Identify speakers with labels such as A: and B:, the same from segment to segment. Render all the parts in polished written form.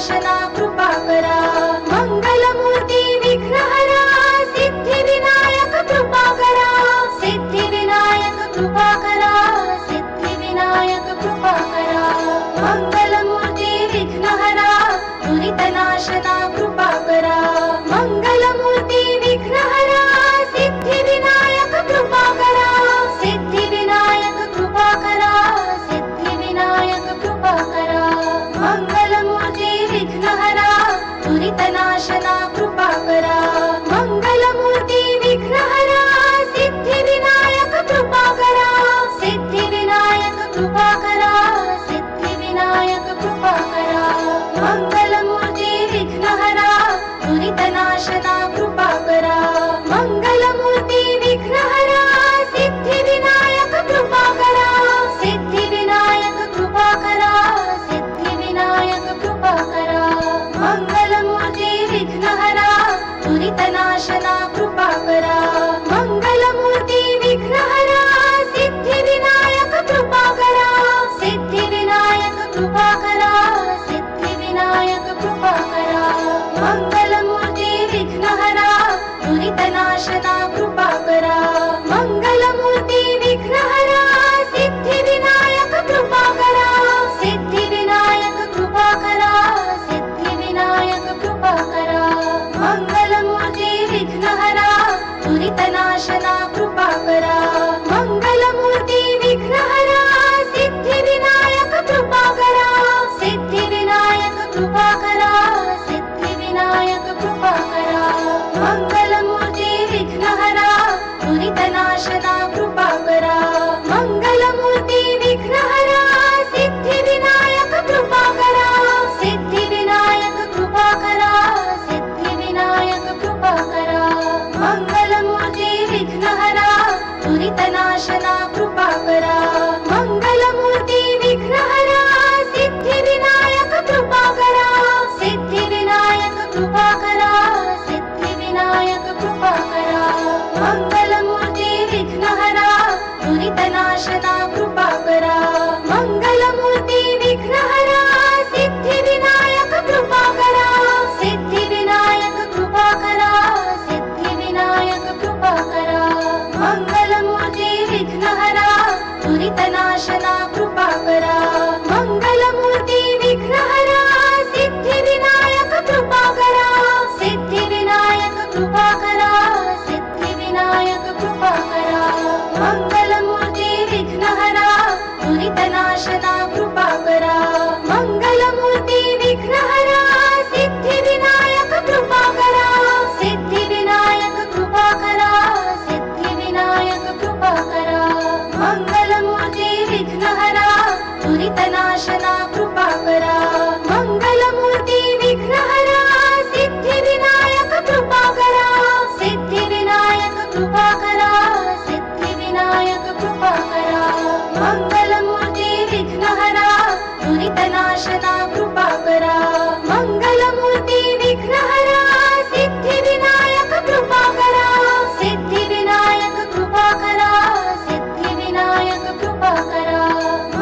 A: नाशना कृपा करा। मंगलमूर्ती विघ्नहरा सिद्धिविनायक कृपा करा। सिद्धिविनायक कृपा करा। सिद्धिविनायक कृपा करा। मंगलमूर्ती विघ्नहरा दुरितनाशना कृपा करा। मंगलमूर्ती विघ्नहरा सिद्धिविनायक कृपा करा। सिद्धिविनायक कृपा करा। सिद्धिविनायक कृपा करा। मंगलमूर्ती विघ्नहरा दुरितनाशना कृपा करा। मंगलमूर्ती विघ्नहरा सिद्धिविनायक कृपा करा। सिद्धिविनायक कृपा करा। सिद्धिविनायक कृपा करा। मंगलमूर्ती विघ्नहरा दुरितनाशना कृपा करा। मंगलमूर्ती विघ्नहरा सिद्धिविनायक कृपा करा। सिद्धिविनायक कृपा करा। सिद्धिविनायक कृपा करा। मंगलमूर्ती विघ्नहरा दुरितनाशना कृपा करा। मंगलमूर्ती विघ्नहरा सिद्धिविनायक कृपा करा। सिद्धिविनायक कृपा करा। सिद्धिविनायक कृपा करा। मंगलमूर्ती विघ्नहरा दुरितनाशना कृपा करा। मंगलमूर्ती विघ्नहरा सिद्धिविनायक कृपा करा। सिद्धिविनायक कृपा करा। सिद्धिविनायक कृपा करा। मंगलमूर्ती विघ्नहरा दुरितनाशना कृपा करा। मंगलमूर्ती विघ्नहरा सिद्धिविनायक कृपा करा। सिद्धिविनायक कृपा करा। सिद्धिविनायक कृपा करा। मंगलमूर्ती विघ्नहरा दुरितनाशना कृपा करा। मंगलमूर्ती विघ्नहरा सिद्धिविनायक कृपा करा। सिद्धिविनायक कृपा करा। सिद्धिविनायक कृपा करा। मंगलमूर्ती विघ्नहरा दुरितनाशना कृपा करा। मंगलमूर्ती विघ्नहरा सिद्धिविनायक कृपा करा। सिद्धिविनायक कृपा करा। सिद्धिविनायक कृपा करा। मंगलमूर्ती विघ्नहरा दुरितनाशना कृपा करा। मंगलमूर्ती विघ्नहरा सिद्धिविनायक कृपा करा। सिद्धिविनायक कृपा करा। सिद्धिविनायक कृपा करा। मंगलमूर्ती विघ्नहरा दुरितनाशना कृपा करा। मंगलमूर्ती विघ्नहरा सिद्धिविनायक कृपा करा। सिद्धिविनायक कृपा करा। सिद्धिविनायक कृपा करा। मंगलमूर्ती विघ्नहरा दुरितनाशना कृपा करा। मंगलमूर्ती विघ्नहरा सिद्धिविनायक कृपा करा। सिद्धिविनायक कृपा करा। सिद्धिविनायक कृपा करा। मंगलमूर्ती विघ्नहरा दुरितनाशना कृपा करा। मंगलमूर्ती विघ्नहरा सिद्धिविनायक कृपा करा। सिद्धिविनायक कृपा करा। सिद्धिविनायक कृपा करा। मंगलमूर्ती विघ्नहरा दुरितनाशना कृपा करा। मंगलमूर्ती विघ्नहरा सिद्धिविनायक कृपा करा। सिद्धिविनायक कृपा करा। सिद्धिविनायक कृपा करा।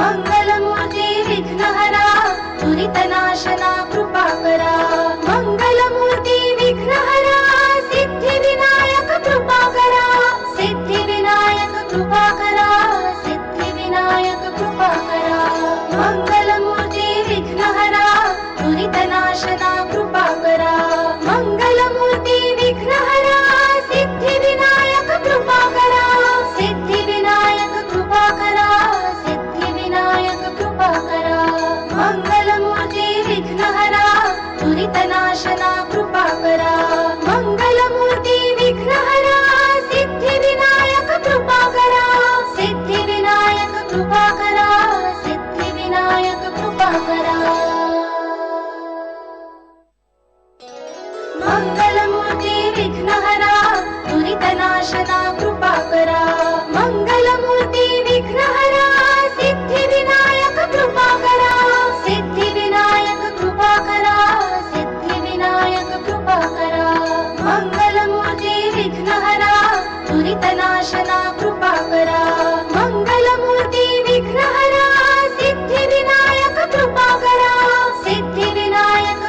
A: मंगलमूर्ती विघ्नहरा दुरितनाशना कृपा करा। मंगलमूर्ती विघ्नहरा सिद्धिविनायक कृपा करा। सिद्धिविनायक कृपा करा। सिद्धिविनायक कृपा करा। मंगलमूर्ती विघ्नहरा दुरितनाशना कृपा करा। मंगलमूर्ती विघ्नहरा सिद्धिविनायक कृपा करा। सिद्धिविनायक कृपा करा। सिद्धिविनायक कृपा करा। मंगलमूर्ती विघ्नहरा दुरितनाशना कृपा करा। मंगलमूर्ती विघ्नहरा सिद्धिविनायक कृपा करा। सिद्धिविनायक कृपा करा। सिद्धिविनायक कृपा करा। मंगलमूर्ती विघ्नहरा दुरितनाशना कृपा करा। मंगलमूर्ती विघ्नहरा सिद्धिविनायक कृपा करा। सिद्धिविनायक कृपा करा। सिद्धिविनायक कृपा करा। मंगलमूर्ती विघ्नहरा दुरितनाशना कृपा करा। मंगलमूर्ती विघ्नहरा सिद्धिविनायक कृपा करा। सिद्धिविनायक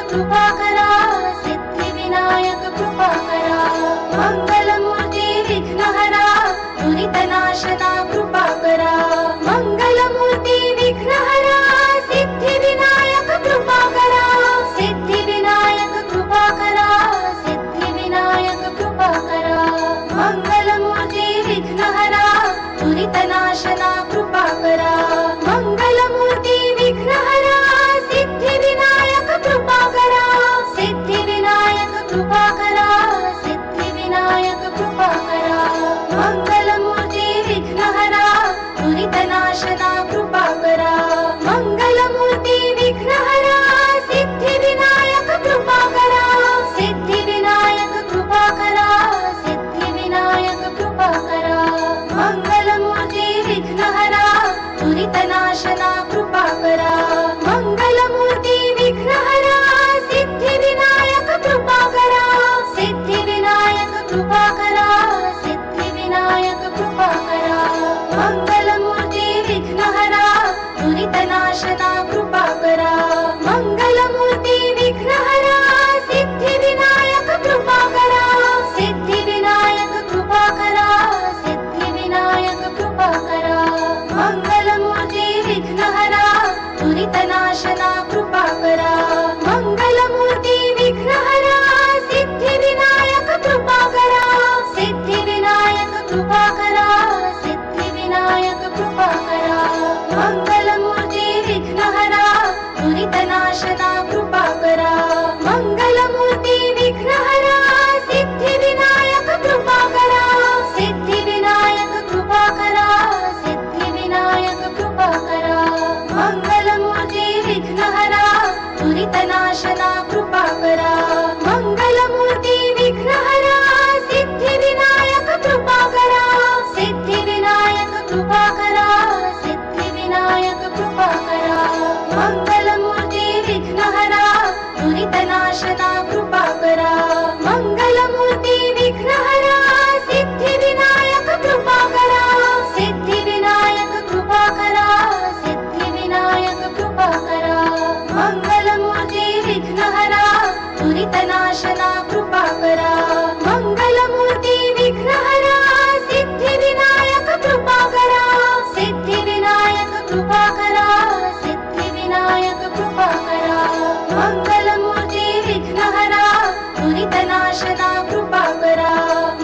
A: दुरितनाशना कृपा करा मंगलमूर्ती विघ्नहरा सिद्धिविनायक कृपा करा सिद्धिविनायक कृपा करा सिद्धिविनायक कृपा करा मंगलमूर्ती विघ्नहरा दुरितनाशना कृपा करा मंगलमूर्ती विघ्नहरा सिद्धिविनायक कृपा करा सिद्धिविनायक कृपा करा सिद्धिविनायक कृपा करा मंगलमूर्ती विघ्नहरा दुरितनाशना कृपा करा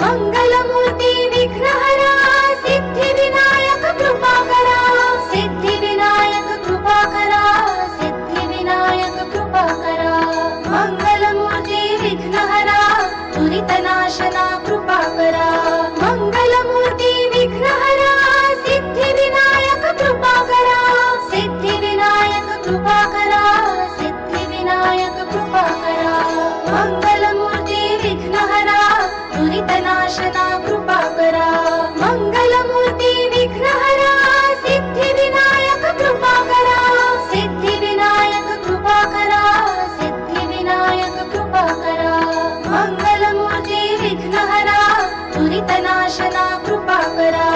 A: मंगलमूर्ती विघ्नहरा सिद्धिविनायक कृपा करा सिद्धिविनायक कृपा करा सिद्धिविनायक कृपा करा मंगलमूर्ती विघ्नहरा दुरितनाशना कृपा करा मंगलमूर्ती विघ्नहरा सिद्धिविनायक कृपा करा सिद्धिविनायक कृपा करा सिद्धिविनायक कृपा करा मंगलमूर्ती विघ्नहरा दुरितनाशना कृपा करा मंगलमूर्ती विघ्नहरा सिद्धिविनायक कृपा करा सिद्धिविनायक कृपा करा सिद्धिविनायक कृपा करा मंगलमूर्ती विघ्नहरा दुरितनाशना कृपा करा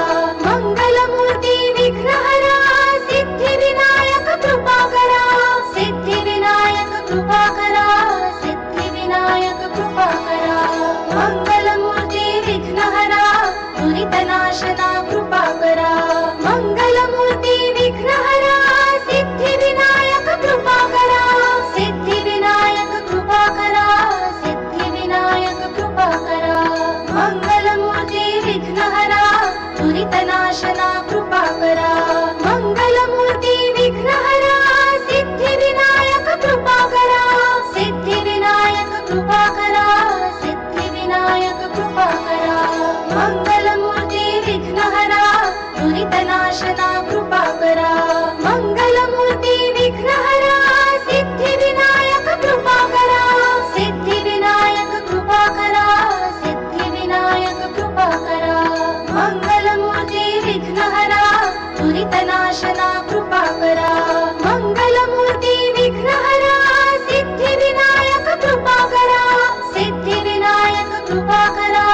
A: मंगलमूर्ती विघ्नहरा सिद्धिविनायक कृपा करा सिद्धिविनायक कृपा करा सिद्धिविनायक कृपा करा मंगलमूर्ती विघ्नहरा दुरितनाशना कृपा करा मंगलमूर्ती विघ्नहरा सिद्धिविनायक कृपा करा सिद्धिविनायक कृपा करा सिद्धिविनायक कृपा करा मंगलमूर्ती विघ्नहरा दुरितनाशना कृपा करा मंगलमूर्ती विघ्नहरा सिद्धिविनायक कृपा करा सिद्धिविनायक कृपा करा सिद्धिविनायक कृपा करा मंगलमूर्ती विघ्नहरा दुरितनाशना कृपा करा मंगलमूर्ती विघ्नहरा सिद्धिविनायक कृपा करा सिद्धिविनायक कृपा करा सिद्धिविनायक कृपा करा मंगलमूर्ती विघ्नहरा दुरितनाशना कृपा करा मंगलमूर्ती विघ्नहरा सिद्धिविनायक कृपा करा सिद्धिविनायक कृपा करा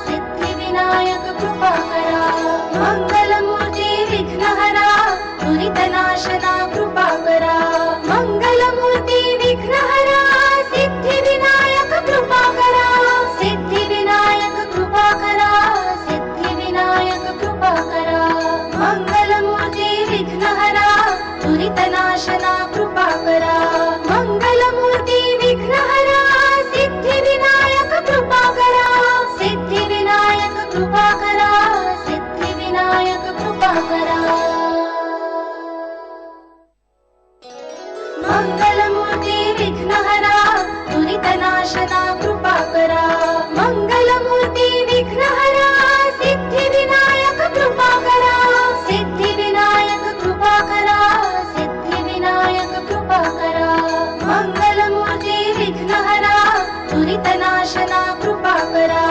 A: सिद्धिविनायक कृपा करा मंगलमूर्ती विघ्नहरा दुरितनाशना कृपा करा मंगलमूर्ती विघ्नहरा सिद्धिविनायक कृपा करा सिद्धिविनायक कृपा करा सिद्धिविनायक कृपा करा मंगलमूर्ती विघ्नहरा दुरितनाशना कृपा करा मंगलमूर्ती विघ्नहरा सिद्धिविनायक कृपा करा सिद्धिविनायक कृपा करा सिद्धिविनायक कृपा करा मंगलमूर्ती विघ्नहरा दुरितनाशना कृपा करा मंगलमूर्ती विघ्नहरा सिद्धिविनायक कृपा करा सिद्धिविनायक कृपा करा सिद्धिविनायक कृपा करा मंगलमूर्ती विघ्नहरा दुरितनाशना कृपा करा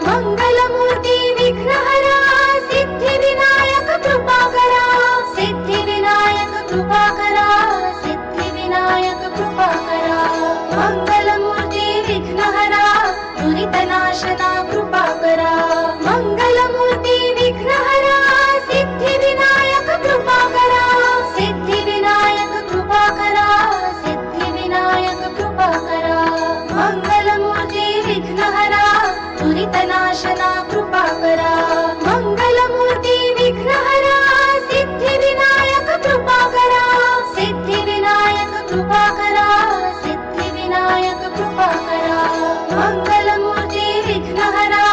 A: मंगलमूर्ती विघ्नहरा सिद्धिविनायक कृपा करा सिद्धिविनायक कृपा करा सिद्धिविनायक कृपा करा मंगलमूर्ती विघ्नहरा दुरितनाशना कृपा करा मंगलमूर्ती विघ्नहरा सिद्धिविनायक कृपा करा सिद्धिविनायक कृपा करा सिद्धिविनायक कृपा करा मंगलमूर्ती विघ्नहरा दुरितनाशना कृपा करा मंगलमूर्ती विघ्नहरा सिद्धिविनायक कृपा करा सिद्धिविनायक कृपा करा सिद्धिविनायक कृपा करा मंगलमूर्ती विघ्नहरा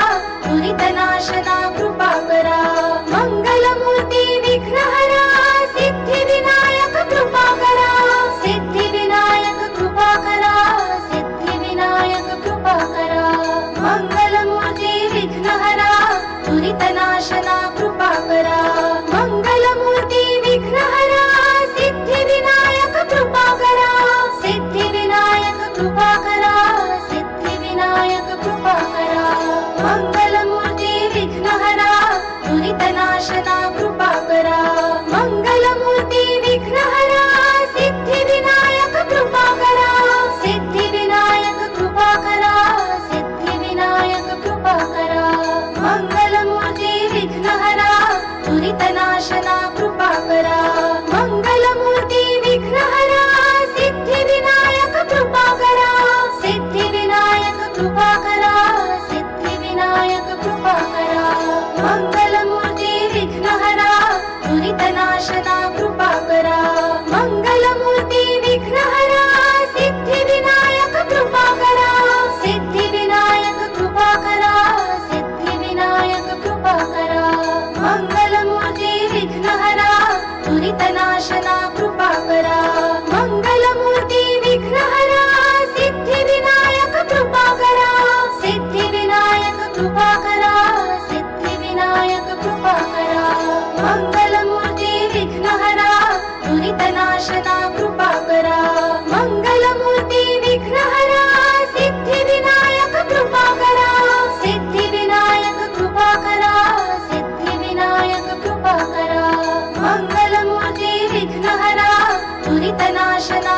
A: विघ्नहरा दुरितनाशना